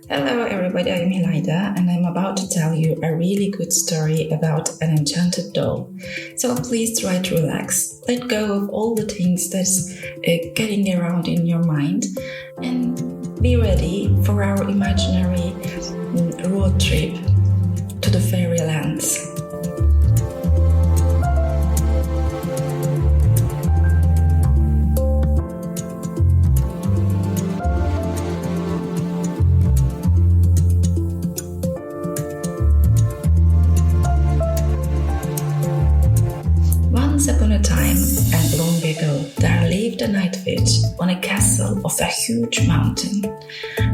Hello everybody, I'm Hilida and I'm about to tell you a really good story about an enchanted doll. So please try to relax, let go of all the things that's getting around in your mind and be ready for our imaginary road trip to the fairylands. Once upon a time, and long ago, there lived a night witch on a castle of a huge mountain.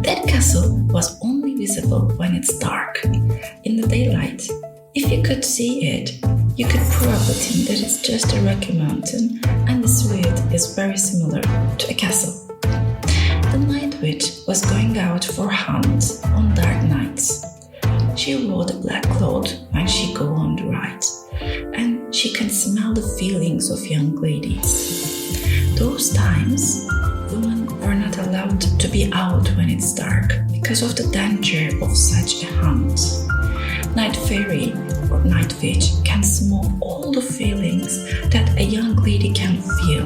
That castle was only visible when it's dark. In the daylight, if you could see it, you could probably think that it's just a rocky mountain and the suite is very similar to a castle. The night witch was going out for hunts on dark nights. She wore the black cloth when she go on the ride, and she can smell the feelings of young ladies. Those times, women are not allowed to be out when it's dark because of the danger of such a hunt. Night fairy or night witch can smell all the feelings that a young lady can feel,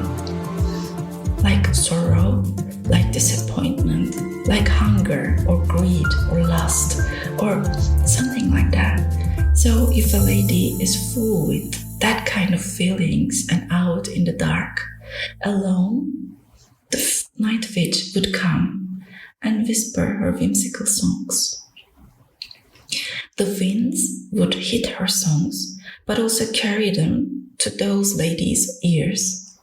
like sorrow, like disappointment, like hunger or greed or lust or something like that. So if a lady is full with that kind of feelings and out in the dark, alone, the night witch would come and whisper her whimsical songs. The winds would hit her songs, but also carry them to those ladies' ears.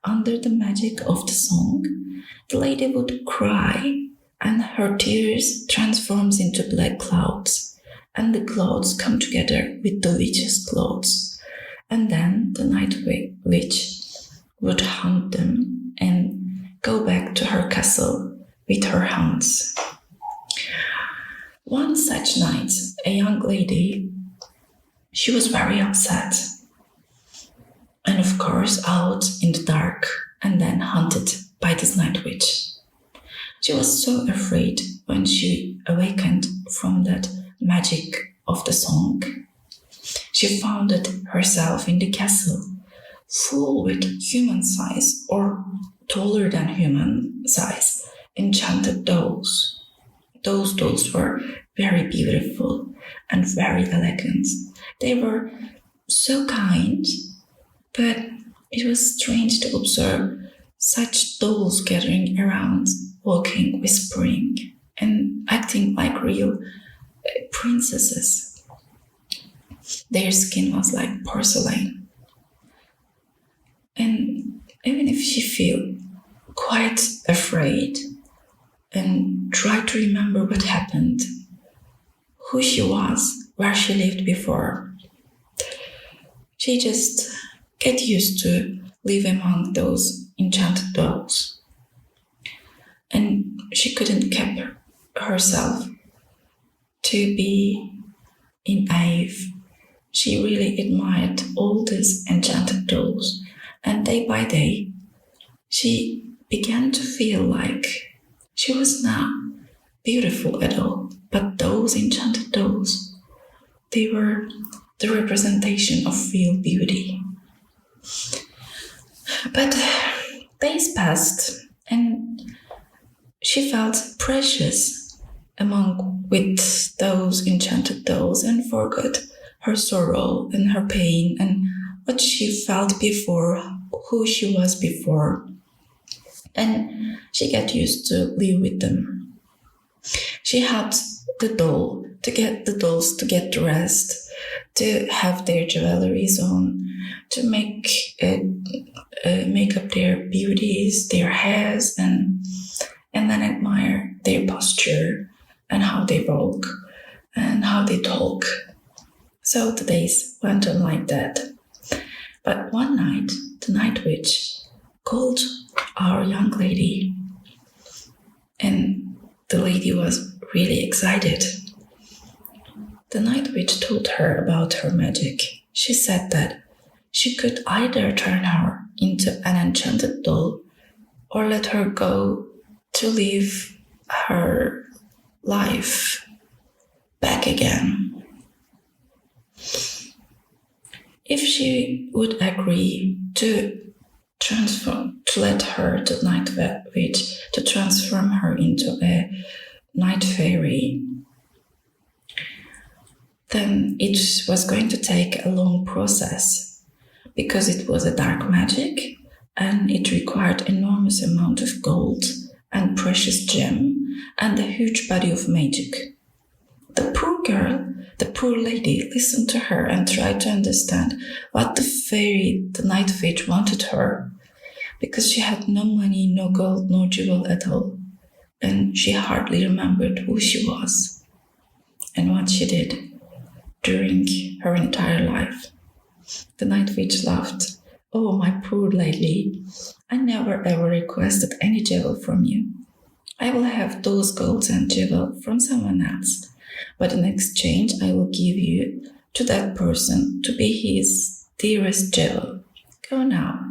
Under the magic of the song, the lady would cry and her tears transforms into black clouds, and the clouds come together with the witch's clothes. And then the night witch would hunt them and go back to her castle with her hounds. One such night, a young lady, she was very upset. And of course out in the dark and then hunted by this night witch. She was so afraid when she awakened from that magic of the song. She found herself in the castle, full with human size or taller than human size, enchanted dolls. Those dolls were very beautiful and very elegant. They were so kind, but it was strange to observe such dolls gathering around, walking, whispering, and acting like real princesses. Their skin was like porcelain. And even if she felt quite afraid and tried to remember what happened, who she was, where she lived before, she just get used to live among those enchanted dolls. And she couldn't keep herself to be in awe. She really admired all these enchanted dolls. And day by day, she began to feel like she was not beautiful at all. But those enchanted dolls, they were the representation of real beauty. But days passed and she felt precious with those enchanted dolls and forgot her sorrow and her pain and what she felt before, who she was before. And she got used to live with them. She helped the dolls to get dressed, to have their jewelries on, to make up their beauties, their hairs, and then admire their posture and how they walk and how they talk. So the days went on like that. But one night, the night witch called our young lady, and the lady was really excited. The night witch told her about her magic. She said that she could either turn her into an enchanted doll or let her go to live her life back again. If she would agree to let her, the night witch, to transform her into a night fairy, then it was going to take a long process because it was a dark magic and it required enormous amount of gold and precious gem and a huge body of magic. The poor girl, the poor lady, listened to her and tried to understand what the fairy, the night witch, wanted her, because she had no money, no gold, no jewel at all, and she hardly remembered who she was and what she did during her entire life. The night witch laughed. "Oh, my poor lady, I never ever requested any jewel from you. I will have those golds and jewel from someone else, but in exchange I will give you to that person to be his dearest jewel. Go now,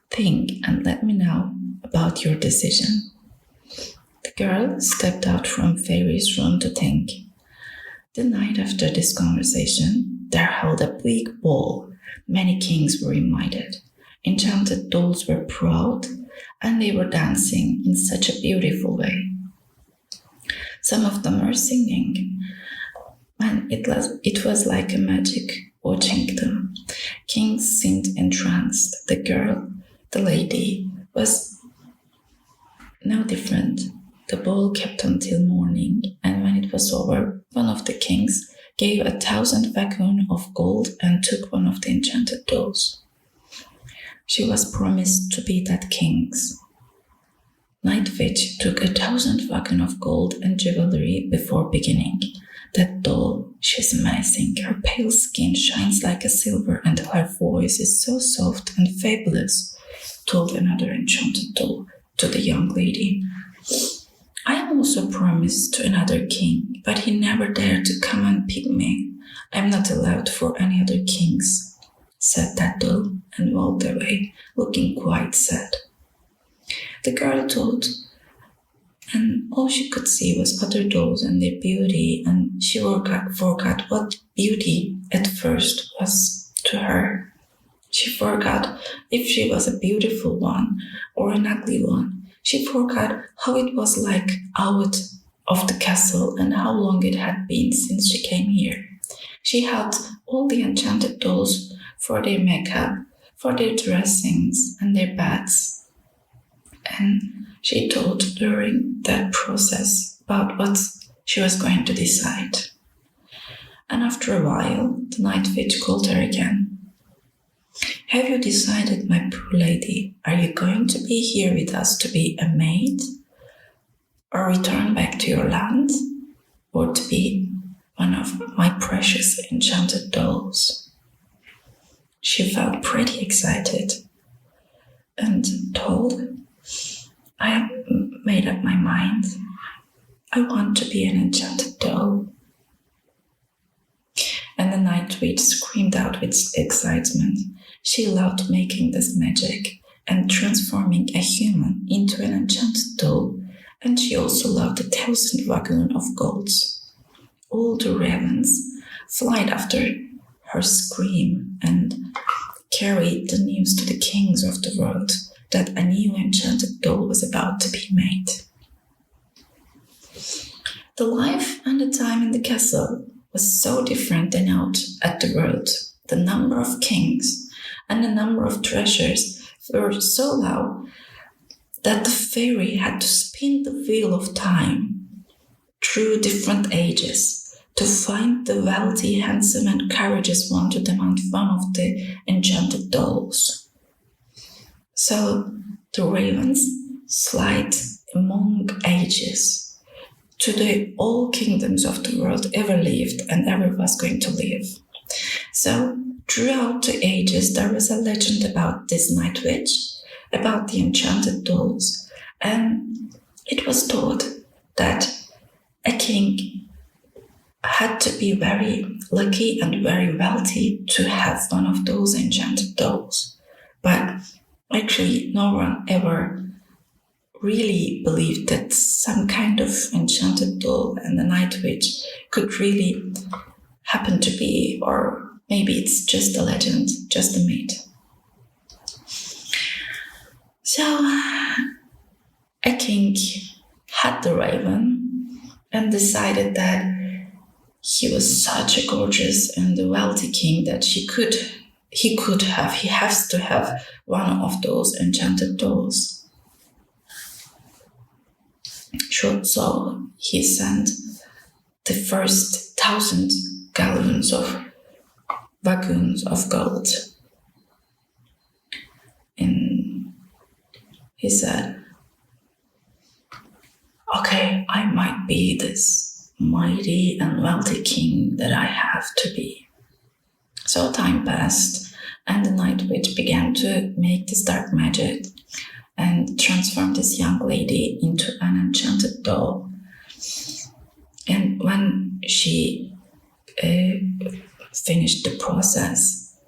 think and let me know about your decision." The girl stepped out from Fairy's room to think. The night after this conversation, there held a big ball. Many kings were invited. Enchanted dolls were proud, and they were dancing in such a beautiful way. Some of them were singing, and it was like a magic watching them. Kings seemed entranced. The girl, the lady, was no different. The ball kept until morning, and when it was over, one of the kings gave 1,000 wagons of gold and took one of the enchanted dolls. She was promised to be that king's. Night Witch took 1,000 wagons of gold and jewelry before beginning. That doll, she's amazing. Her pale skin shines like a silver and her voice is so soft and fabulous, told another enchanted doll to the young lady. I am also promised to another king, but he never dared to come and pick me. I am not allowed for any other kings, said that doll and walked away, looking quite sad. The girl thought, and all she could see was other dolls and their beauty, and she forgot what beauty at first was to her. She forgot if she was a beautiful one or an ugly one. She forgot how it was like out of the castle and how long it had been since she came here. She had all the enchanted dolls for their makeup, for their dressings and their beds. And she thought during that process about what she was going to decide. And after a while, the night witch called her again. Have you decided, my poor lady? Are you going to be here with us to be a maid? Or return back to your land? Or to be one of my precious enchanted dolls? She felt pretty excited and told, I have made up my mind. I want to be an enchanted doll. And the night witch screamed out with excitement. She loved making this magic and transforming a human into an enchanted doll, and she also loved 1,000 wagons of golds. All the ravens flied after her scream and carried the news to the kings of the world that a new enchanted doll was about to be made. The life and the time in the castle was so different than out at the world. The number of kings and the number of treasures were so low that the fairy had to spin the wheel of time through different ages to find the wealthy, handsome and courageous one to demand one of the enchanted dolls. So the ravens slide among ages to the all kingdoms of the world ever lived and ever was going to live. So throughout the ages there was a legend about this night witch, about the enchanted dolls, and it was thought that a king had to be very lucky and very wealthy to have one of those enchanted dolls. But actually no one ever really believed that some kind of enchanted doll and the night witch could really happen to be, or maybe it's just a legend, just a myth. So a king had the raven and decided that he was such a gorgeous and a wealthy king that he has to have one of those enchanted dolls. So he sent the first 1,000 gallons of wagons of gold. And he said, okay, I might be this mighty and wealthy king that I have to be. So time passed, and the night witch began to make this dark magic and transform this young lady into an enchanted doll. And when she finished the process,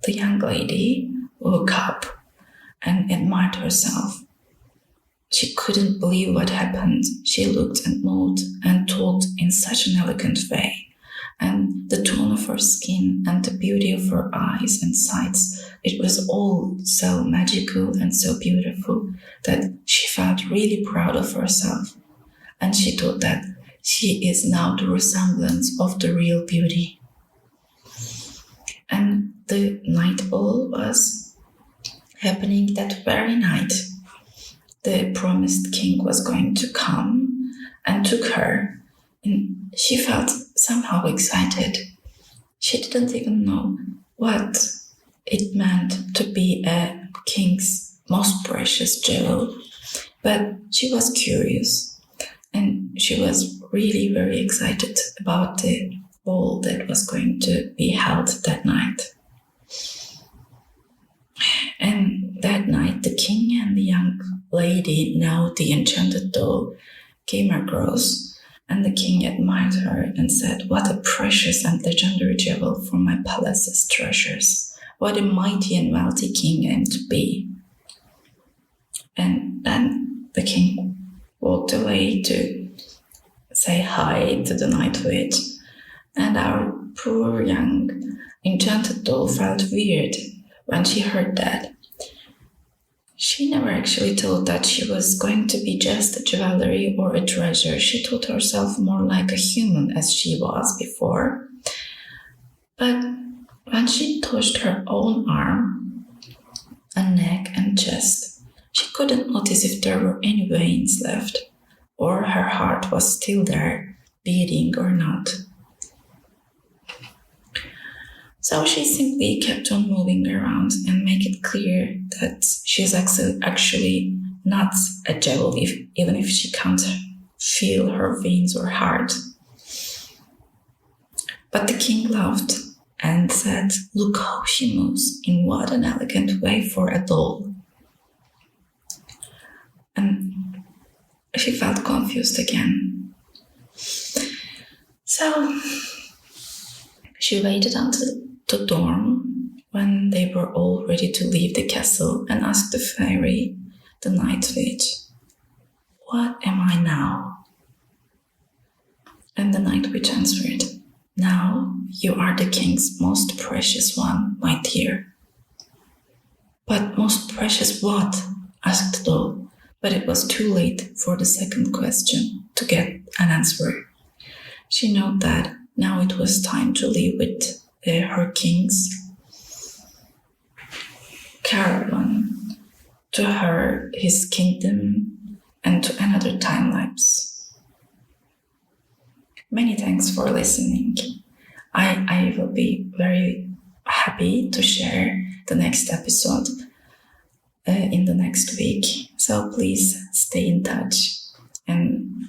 the young lady woke up and admired herself. She couldn't believe what happened. She looked and moved and talked in such an elegant way. And the tone of her skin and the beauty of her eyes and sights, it was all so magical and so beautiful that she felt really proud of herself. And she thought that she is now the resemblance of the real beauty. And the night ball was happening that very night. The promised king was going to come and took her, and she felt somehow excited. She didn't even know what it meant to be a king's most precious jewel, but she was curious, and she was really very excited about the ball that was going to be held that night. And that night, the king and the young lady, now the enchanted doll, came across, and the king admired her and said, what a precious and legendary jewel for my palace's treasures. What a mighty and wealthy king I am to be. And then the king walked away to say hi to the night witch, and our poor young enchanted doll felt weird when she heard that. She never actually thought that she was going to be just a jewelry or a treasure. She thought herself more like a human as she was before. But when she touched her own arm and neck and chest, she couldn't notice if there were any veins left, or her heart was still there, beating or not. So she simply kept on moving around and make it clear that she's actually not a jewel, even if she can't feel her veins or heart. But the king laughed and said, look how she moves, in what an elegant way for a doll. And she felt confused again. So she waited until the dawn when they were all ready to leave the castle and asked the fairy, the night witch, what am I now? And the night witch answered, now you are the king's most precious one, my dear. But most precious what? Asked the doll, but it was too late for the second question to get an answer. She knew that now it was time to leave with her king's caravan to his kingdom and to another time lapse. Many thanks for listening. I will be very happy to share the next episode in the next week. So please stay in touch, and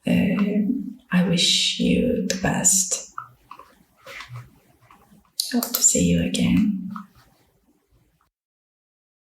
I wish you the best. Hope to see you again.